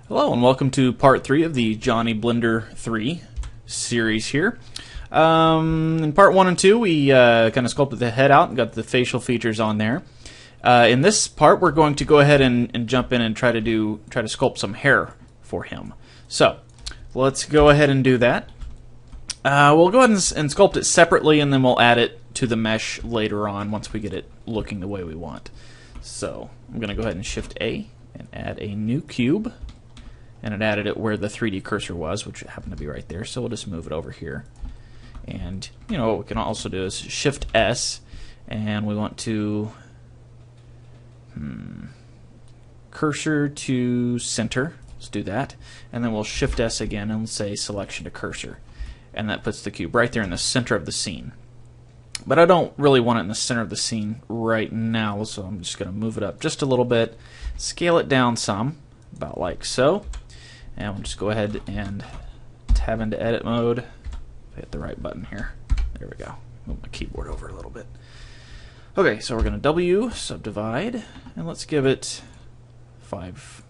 Hello and welcome to part 3 of the Johnny Blender 3 series here. In part 1 and 2 we kind of sculpted the head out and got the facial features on there. In this part we're going to go ahead and jump in and try to sculpt some hair for him. So let's go ahead and do that. We'll go ahead and sculpt it separately, and then we'll add it to the mesh later on once we get it looking the way we want. So I'm going to go ahead and Shift A and add a new cube. And it added it where the 3D cursor was, which happened to be right there. So we'll just move it over here. And you know what we can also do is Shift S, and we want to cursor to center. Let's do that. And then we'll Shift S again and say selection to cursor. And that puts the cube right there in the center of the scene. But I don't really want it in the center of the scene right now, so I'm just going to move it up just a little bit, scale it down some, about like so. And we'll just go ahead and tab into edit mode. Hit the right button here. There we go. Move my keyboard over a little bit. Okay, so we're going to W, subdivide, and let's give it five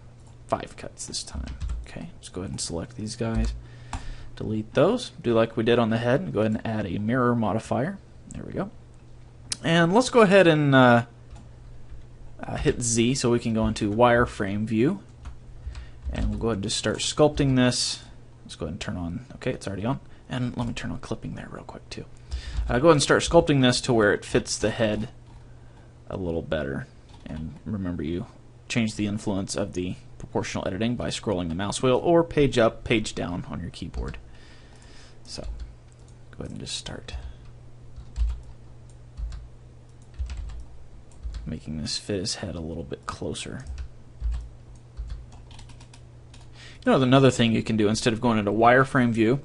cuts this time. Okay, let's go ahead and select these guys. Delete those. Do like we did on the head, and go ahead and add a mirror modifier. There we go. And let's go ahead and hit Z so we can go into wireframe view. And we'll go ahead and just start sculpting this. Let's go ahead and turn on, okay, it's already on. And let me turn on clipping there real quick too. Go ahead and start sculpting this to where it fits the head a little better. And remember, you change the influence of the proportional editing by scrolling the mouse wheel or page up, page down on your keyboard. So go ahead and just start making this fit his head a little bit closer. You know, another thing you can do, instead of going into wireframe view,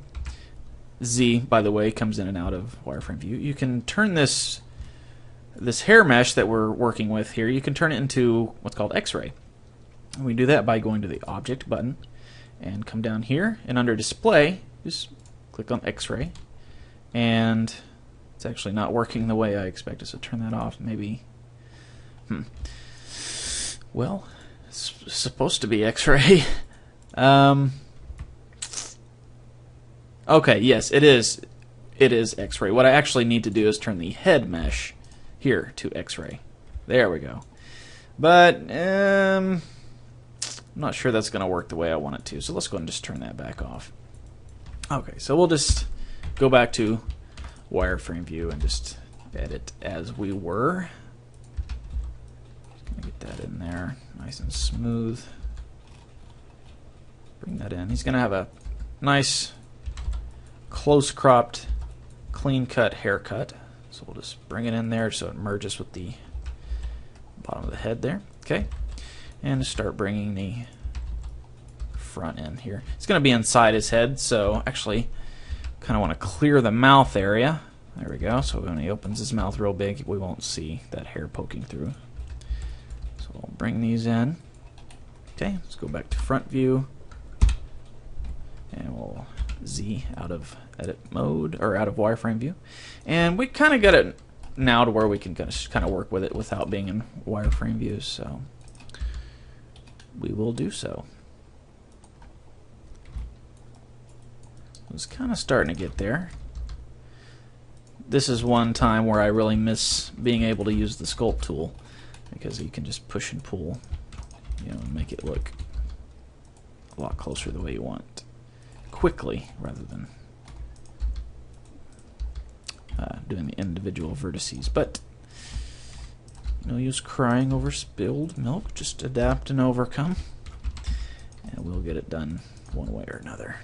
Z, by the way, comes in and out of wireframe view, you can turn this hair mesh that we're working with here, you can turn it into what's called X-ray. And we do that by going to the Object button and come down here, and under Display, just click on X-ray. And it's actually not working the way I expected, so turn that off. Maybe, well, it's supposed to be X-ray. Okay, yes, it is X-ray. What I actually need to do is turn the head mesh here to X-ray. There we go. But I'm not sure that's going to work the way I want it to, so let's go ahead and just turn that back off. Okay, so we'll just go back to wireframe view and just edit as we were. Just going to get that in there nice and smooth. Bring that in. He's going to have a nice close cropped, clean cut haircut. So we'll just bring it in there so it merges with the bottom of the head there. Okay. And start bringing the front in here. It's going to be inside his head, so actually kind of want to clear the mouth area. There we go. So when he opens his mouth real big, we won't see that hair poking through. So we'll bring these in. Okay. Let's go back to front view. And we'll Z out of edit mode, or out of wireframe view. And we kind of got it now to where we can kind of work with it without being in wireframe view, so we will do so. It's kind of starting to get there. This is one time where I really miss being able to use the sculpt tool, because you can just push and pull, you know, and make it look a lot closer the way you want. Quickly, rather than doing the individual vertices. But no use crying over spilled milk. Just adapt and overcome, and we'll get it done one way or another.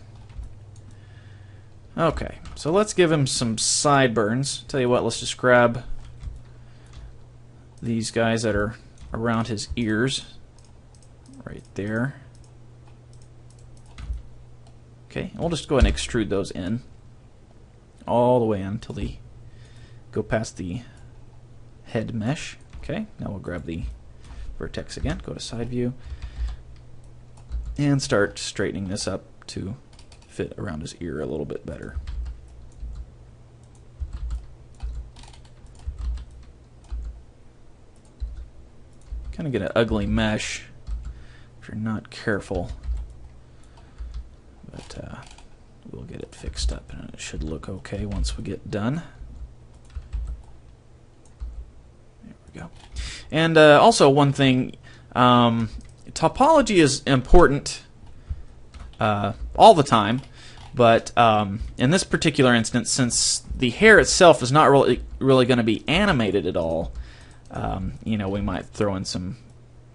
Okay, so let's give him some sideburns. Tell you what, let's just grab these guys that are around his ears right there. Okay, we'll just go ahead and extrude those in all the way in until they go past the head mesh. Okay, now we'll grab the vertex again, go to side view, and start straightening this up to fit around his ear a little bit better. Kind of get an ugly mesh if you're not careful. but we'll get it fixed up, and it should look okay once we get done. There we go. And also one thing, topology is important all the time, but in this particular instance, since the hair itself is not really going to be animated at all, you know, we might throw in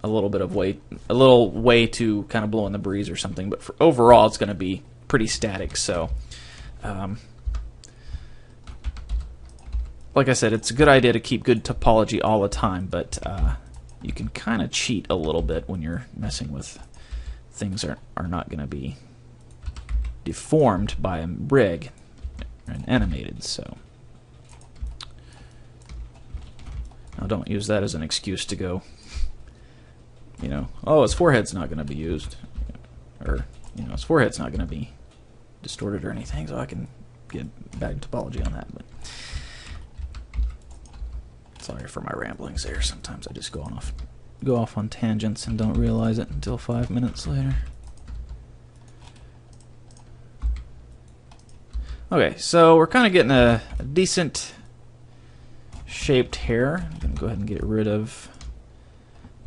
a little way to kind of blow in the breeze or something. But overall, it's going to be pretty static. So, like I said, it's a good idea to keep good topology all the time, but you can kind of cheat a little bit when you're messing with things that are not going to be deformed by a rig and animated. So now don't use that as an excuse to go, you know, oh, his forehead's not going to be used, or, you know, his forehead's not going to be distorted or anything, so I can get bad topology on that. But sorry for my ramblings there. Sometimes I just go off on tangents and don't realize it until 5 minutes later. Okay, so we're kind of getting a decent shaped hair. I'm going to go ahead and get rid of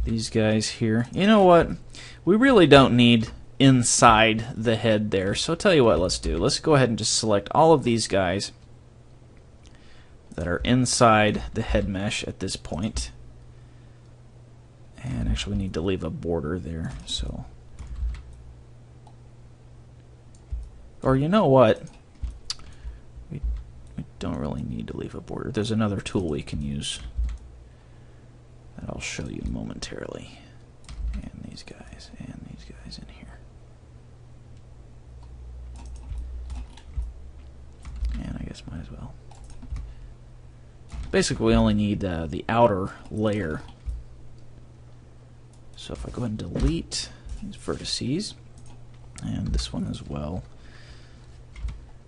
these guys here. You know what? We really don't need inside the head there. So I'll tell you what let's do. Let's go ahead and just select all of these guys that are inside the head mesh at this point. And actually we need to leave a border there. So, or you know what? We don't really need to leave a border. There's another tool we can use that I'll show you momentarily. And these guys in here. And I guess might as well. Basically, we only need the outer layer. So if I go ahead and delete these vertices, and this one as well,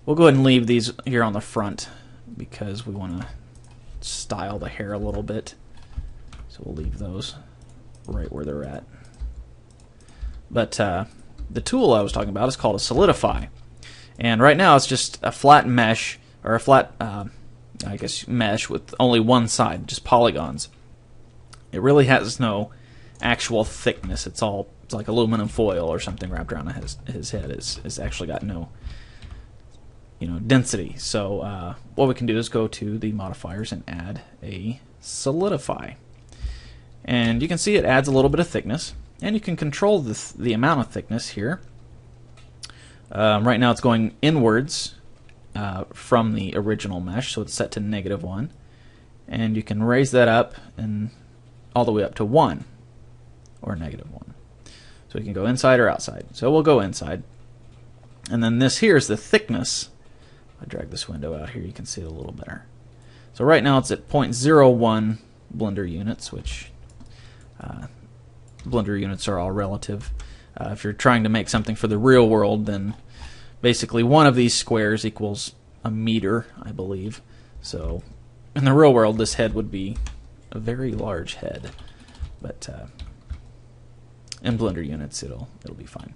we'll go ahead and leave these here on the front because we want to style the hair a little bit. So we'll leave those right where they're at. But the tool I was talking about is called a Solidify. And right now it's just a flat mesh, or a flat, I guess, mesh with only one side, just polygons. It really has no actual thickness. It's like aluminum foil or something wrapped around his head. It's actually got no, you know, density. So what we can do is go to the modifiers and add a Solidify. And you can see it adds a little bit of thickness, and you can control the amount of thickness here. Right now it's going inwards from the original mesh, so it's set to -1, and you can raise that up and all the way up to 1 or -1. So you can go inside or outside. So we'll go inside, and then this here is the thickness. If I drag this window out here, you can see it a little better. So right now it's at 0.01 blender units, which blender units are all relative. If you're trying to make something for the real world, then basically one of these squares equals a meter, I believe. So in the real world, this head would be a very large head, but in blender units, it'll be fine.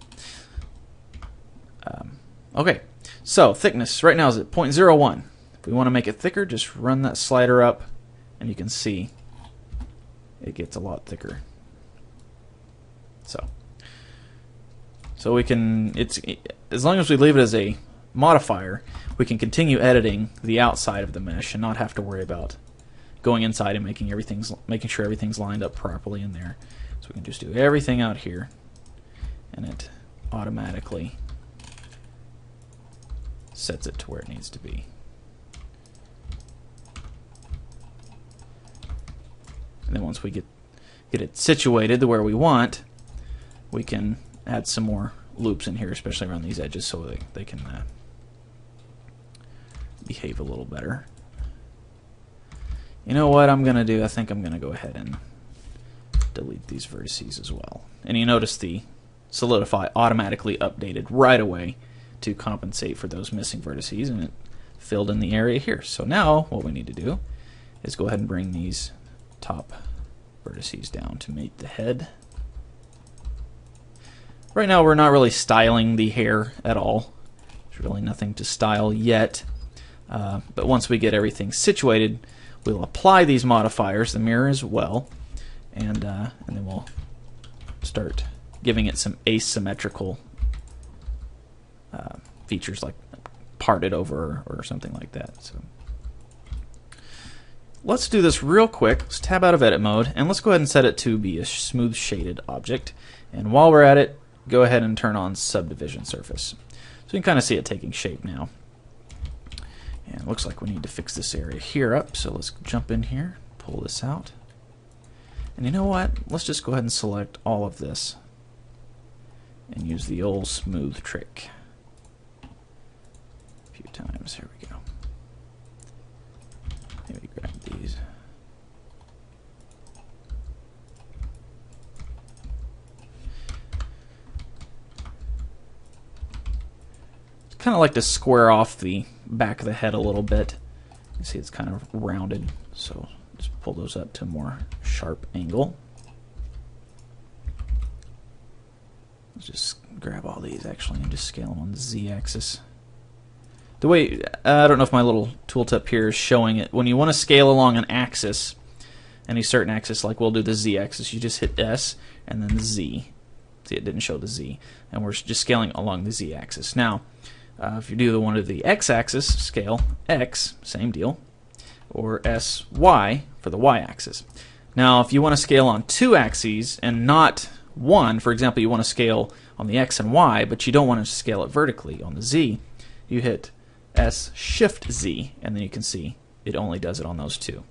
Okay, so thickness right now is at 0.01. If we want to make it thicker, just run that slider up, and you can see it gets a lot thicker. So we can, as long as we leave it as a modifier, we can continue editing the outside of the mesh and not have to worry about going inside and making sure everything's lined up properly in there. So we can just do everything out here, and it automatically sets it to where it needs to be. And then once we get it situated to where we want, we can add some more loops in here, especially around these edges, so they can behave a little better. You know what I'm going to do? I think I'm going to go ahead and delete these vertices as well. And you notice the Solidify automatically updated right away to compensate for those missing vertices, and it filled in the area here. So now what we need to do is go ahead and bring these top vertices down to meet the head. Right now we're not really styling the hair at all. There's really nothing to style yet. But once we get everything situated, we'll apply these modifiers, the mirror as well, and then we'll start giving it some asymmetrical features like parted over or something like that. So let's do this real quick. Let's tab out of edit mode and let's go ahead and set it to be a smooth shaded object. And while we're at it, go ahead and turn on Subdivision Surface. So you can kind of see it taking shape now. And it looks like we need to fix this area here up, so let's jump in here, pull this out. And you know what? Let's just go ahead and select all of this and use the old smooth trick. A few times. Here we go. Maybe grab these. Kind of like to square off the back of the head a little bit. You see it's kind of rounded, so just pull those up to a more sharp angle. Let's just grab all these actually and just scale them on the Z-axis. The way, I don't know if my little tooltip here is showing it. When you want to scale along an axis, any certain axis, like we'll do the Z-axis, you just hit S and then the Z. See, it didn't show the Z. And we're just scaling along the Z-axis. Now, if you do the one to the X-axis, scale X, same deal, or SY for the Y-axis. Now, if you want to scale on two axes and not one, for example, you want to scale on the X and Y, but you don't want to scale it vertically on the Z, you hit S Shift Z, and then you can see it only does it on those two.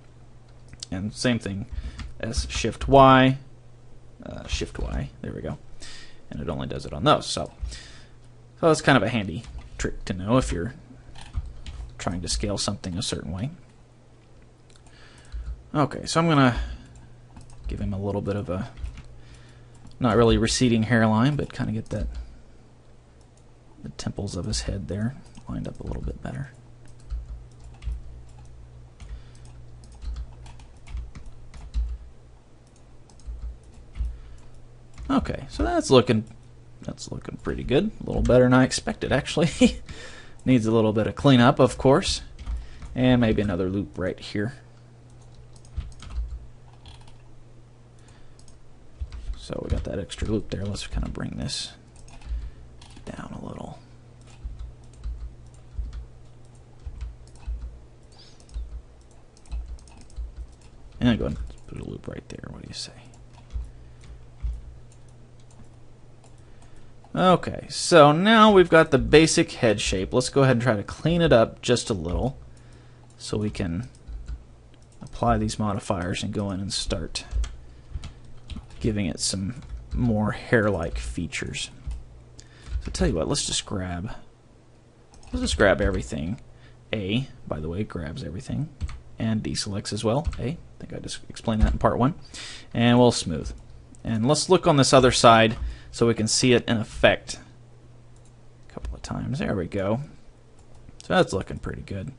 And same thing, S Shift Y, there we go, and it only does it on those. So that's kind of a handy trick to know if you're trying to scale something a certain way. Okay, so I'm going to give him a little bit of a, not really receding hairline, but kind of get that, the temples of his head there lined up a little bit better. Okay, so that's looking pretty good. A little better than I expected, actually. Needs a little bit of cleanup, of course. And maybe another loop right here. So we got that extra loop there. Let's kind of bring this down a little. And then go ahead and put a loop right there. What do you say? Okay, so now we've got the basic head shape. Let's go ahead and try to clean it up just a little so we can apply these modifiers and go in and start giving it some more hair-like features. So tell you what, let's just grab everything. A, by the way, grabs everything, and deselects as well. A, I think I just explained that in part 1. And we'll smooth. And let's look on this other side so we can see it in effect a couple of times. There we go. So that's looking pretty good.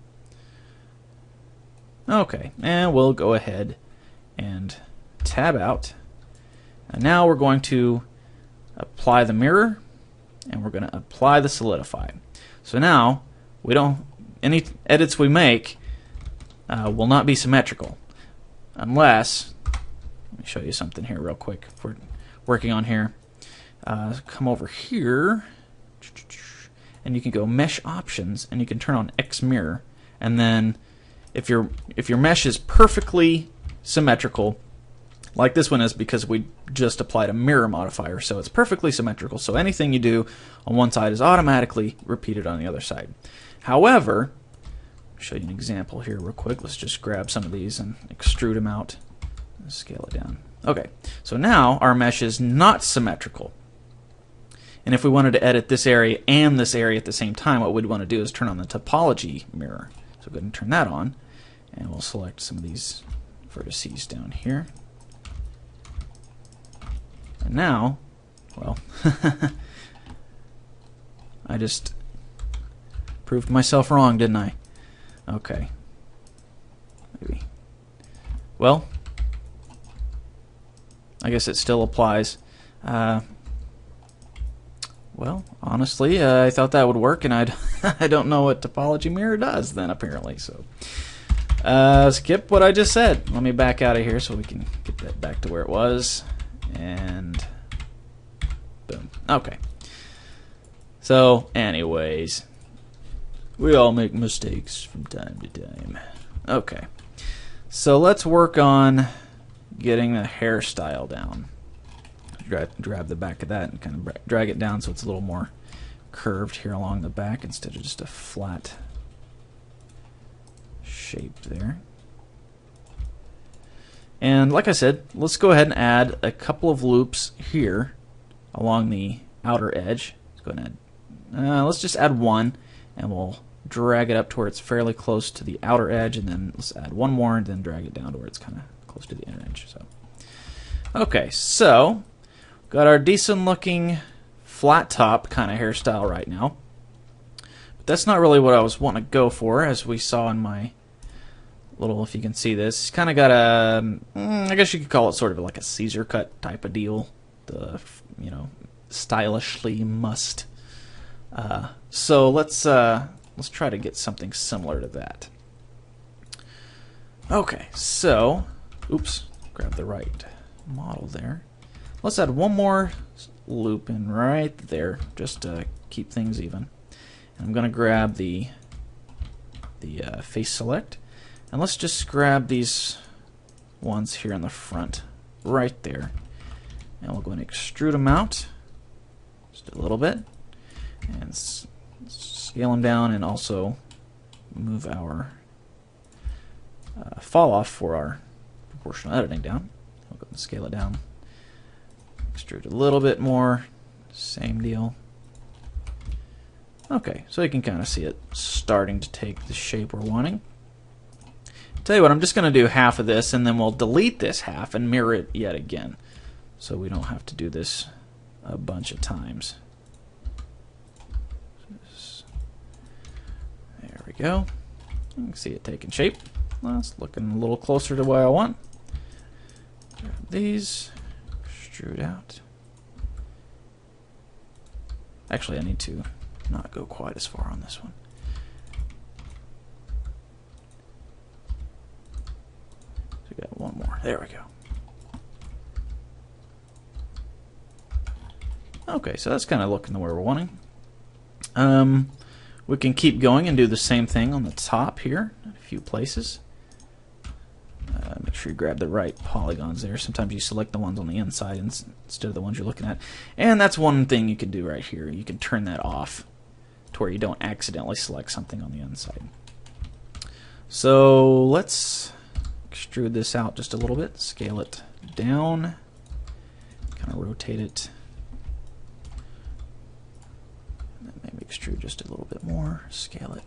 Okay, and we'll go ahead and tab out. And now we're going to apply the mirror, and we're going to apply the Solidify. So now any edits we make will not be symmetrical unless, let me show you something here real quick. If we're working on here, come over here, and you can go Mesh Options, and you can turn on X Mirror, and then if your mesh is perfectly symmetrical, like this one is because we just applied a mirror modifier, so it's perfectly symmetrical, so anything you do on one side is automatically repeated on the other side. However, I'll show you an example here real quick. Let's just grab some of these and extrude them out and scale it down. Okay, so now our mesh is not symmetrical. And if we wanted to edit this area and this area at the same time, what we'd want to do is turn on the topology mirror. So go ahead and turn that on, and we'll select some of these vertices down here. And now, well, I just proved myself wrong, didn't I? Okay. Maybe. Well, I guess it still applies. Well, honestly, I thought that would work, and I don't know what topology mirror does then, apparently. So, skip what I just said. Let me back out of here so we can get that back to where it was. And boom. Okay. So, anyways, we all make mistakes from time to time. Okay. So let's work on getting the hairstyle down. Grab the back of that and kind of drag it down so it's a little more curved here along the back instead of just a flat shape there. And like I said, let's go ahead and add a couple of loops here along the outer edge. Let's go ahead and add, let's just add one, and we'll drag it up to where it's fairly close to the outer edge, and then let's add one more and then drag it down to where it's kind of close to the inner edge. So, okay, so got our decent looking flat top kind of hairstyle right now. But that's not really what I was wanting to go for, as we saw in my little, if you can see this. It's kind of got a, I guess you could call it sort of like a Caesar cut type of deal. The, you know, stylishly must. So let's try to get something similar to that. Okay, so, oops, grab the right model there. Let's add one more loop in right there, just to keep things even. And I'm going to grab the face select, and let's just grab these ones here in the front, right there. And we'll go and extrude them out just a little bit, and scale them down, and also move our fall off for our proportional editing down. We'll go and scale it down. Extrude a little bit more, same deal. Okay, so you can kind of see it starting to take the shape we're wanting. Tell you what, I'm just going to do half of this, and then we'll delete this half and mirror it yet again, so we don't have to do this a bunch of times. There we go. You can see it taking shape. Well, it's looking a little closer to what I want. Grab these. Extrude out. Actually, I need to not go quite as far on this one. So we got one more. There we go. Okay, so that's kind of looking the way we're wanting. We can keep going and do the same thing on the top here, in a few places. Make sure you grab the right polygons there. Sometimes you select the ones on the inside instead of the ones you're looking at. And that's one thing you can do right here. You can turn that off to where you don't accidentally select something on the inside. So let's extrude this out just a little bit. Scale it down. Kind of rotate it. And then maybe extrude just a little bit more. Scale it.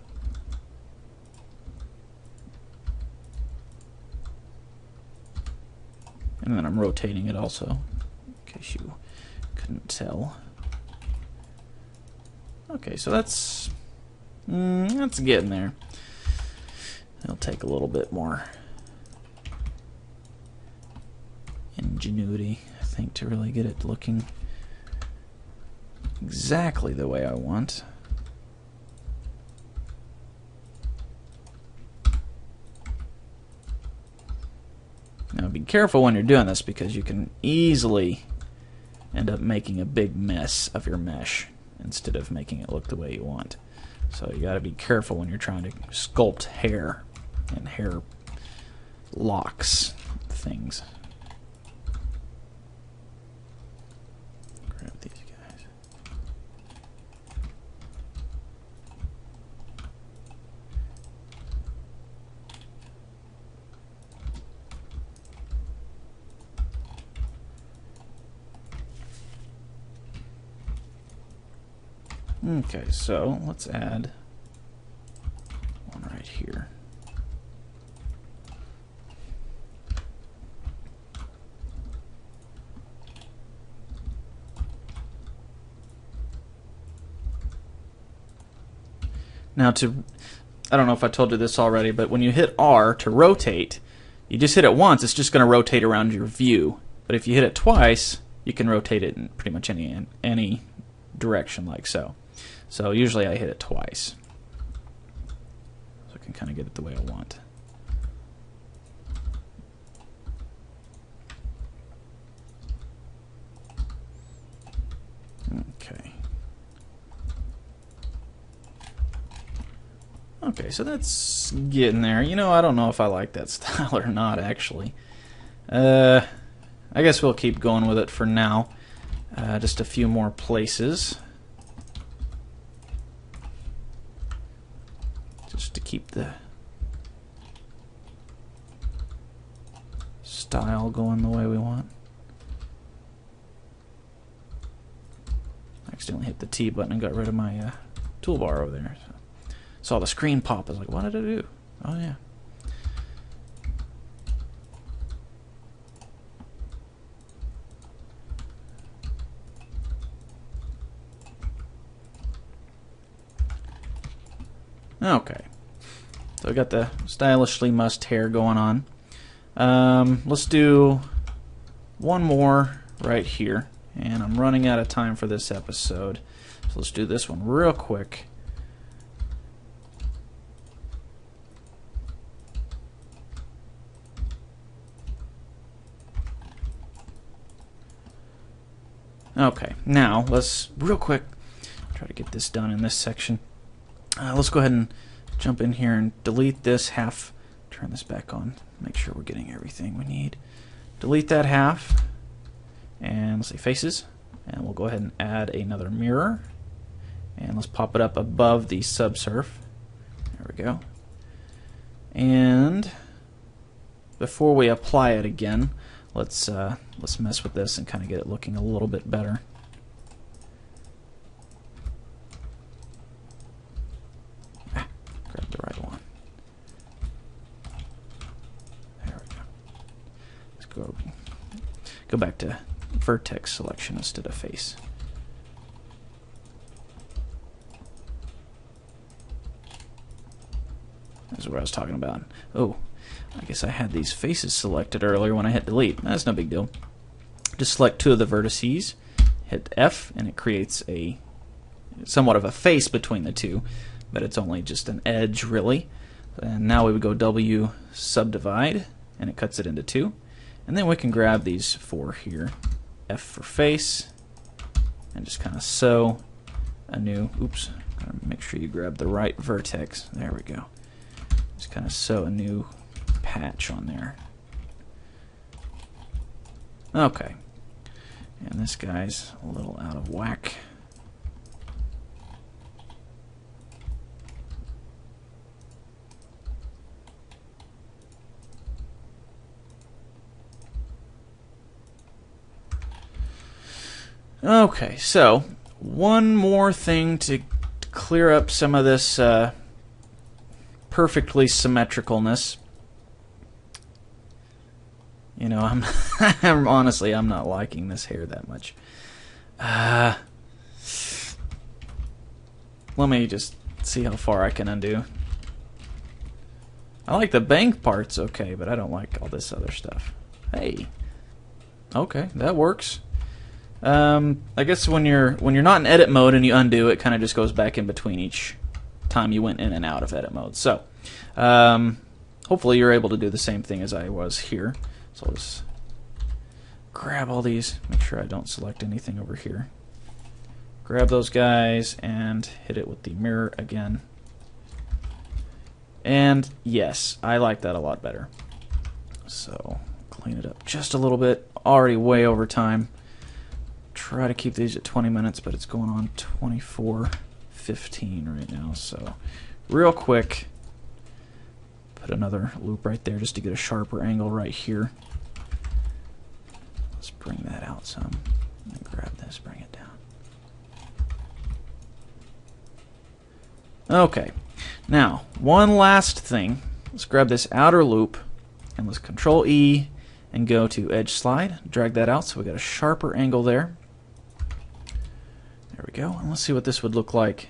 And then I'm rotating it also, in case you couldn't tell. Okay, so that's getting there. It'll take a little bit more ingenuity, I think, to really get it looking exactly the way I want. Now be careful when you're doing this, because you can easily end up making a big mess of your mesh instead of making it look the way you want. So you got to be careful when you're trying to sculpt hair and hair locks things. Grab these guys. Okay, so let's add one right here. Now I don't know if I told you this already, but when you hit R to rotate, you just hit it once, it's just going to rotate around your view. But if you hit it twice, you can rotate it in pretty much any direction like so. So usually I hit it twice, so I can kind of get it the way I want. Okay. Okay, so that's getting there. You know, I don't know if I like that style or not, actually. I guess we'll keep going with it for now. Just a few more places. Just to keep the style going the way we want. I accidentally hit the T button and got rid of my toolbar over there. So, saw the screen pop. I was like, what did I do? Oh, yeah. Okay. So I got the stylishly mussed hair going on. Let's do one more right here. And I'm running out of time for this episode. So let's do this one real quick. Okay, now let's real quick try to get this done in this section. Let's go ahead and jump in here and delete this half. Turn this back on. Make sure we're getting everything we need. Delete that half. And let's say faces. And we'll go ahead and add another mirror. And let's pop it up above the subsurf. There we go. And before we apply it again, let's mess with this and kind of get it looking a little bit better. Grab the right one. There we go. Let's go back to vertex selection instead of face. That's what I was talking about. Oh, I guess I had these faces selected earlier when I hit delete. That's no big deal. Just select two of the vertices, hit F, and it creates a somewhat of a face between the two, but it's only just an edge, really. And now we would go W subdivide, and it cuts it into two. And then we can grab these four here, F for face, and just kind of sew a new, oops, make sure you grab the right vertex. There we go. Just kind of sew a new patch on there. Okay. And this guy's a little out of whack. Okay, so one more thing to clear up some of this perfectly symmetricalness. You know, I'm honestly, I'm not liking this hair that much. Let me just see how far I can undo. I like the bank parts, okay, but I don't like all this other stuff. Hey, okay, that works. I guess when you're not in edit mode and you undo, it kind of just goes back in between each time you went in and out of edit mode. So, hopefully you're able to do the same thing as I was here. So I'll just grab all these, make sure I don't select anything over here. Grab those guys and hit it with the mirror again. And yes, I like that a lot better. So clean it up just a little bit. Already way over time. Try to keep these at 20 minutes, but it's going on 24:15 right now. So real quick, put another loop right there just to get a sharper angle right here. Let's bring that out some. And grab this, bring it down. Okay, now one last thing. Let's grab this outer loop and let's Control E and go to Edge Slide. Drag that out so we got a sharper angle there. There we go. And let's see what this would look like.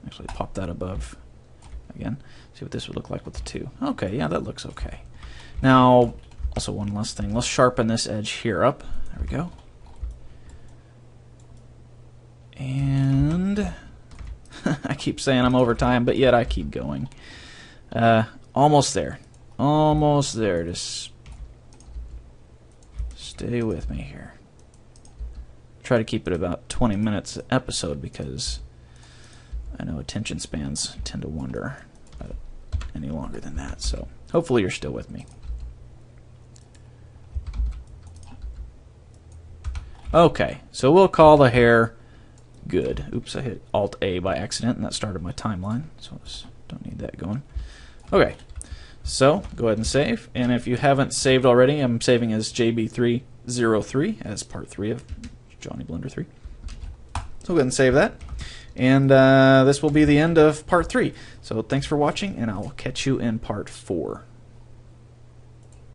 Actually, pop that above again. See what this would look like with the two. Okay, yeah, that looks okay. Now, also one last thing. Let's sharpen this edge here up. There we go. And I keep saying I'm over time, but yet I keep going. Almost there. Almost there. Just stay with me here. Try to keep it about 20 minutes an episode because I know attention spans tend to wander any longer than that. So hopefully you're still with me. Okay, so we'll call the hair good. Oops, I hit Alt-A by accident, and that started my timeline, so I don't need that going. Okay, so go ahead and save. And if you haven't saved already, I'm saving as JB303 as part 3 of Johnny Blender 3. So go ahead and save that. And this will be the end of part 3. So thanks for watching, and I'll catch you in part 4.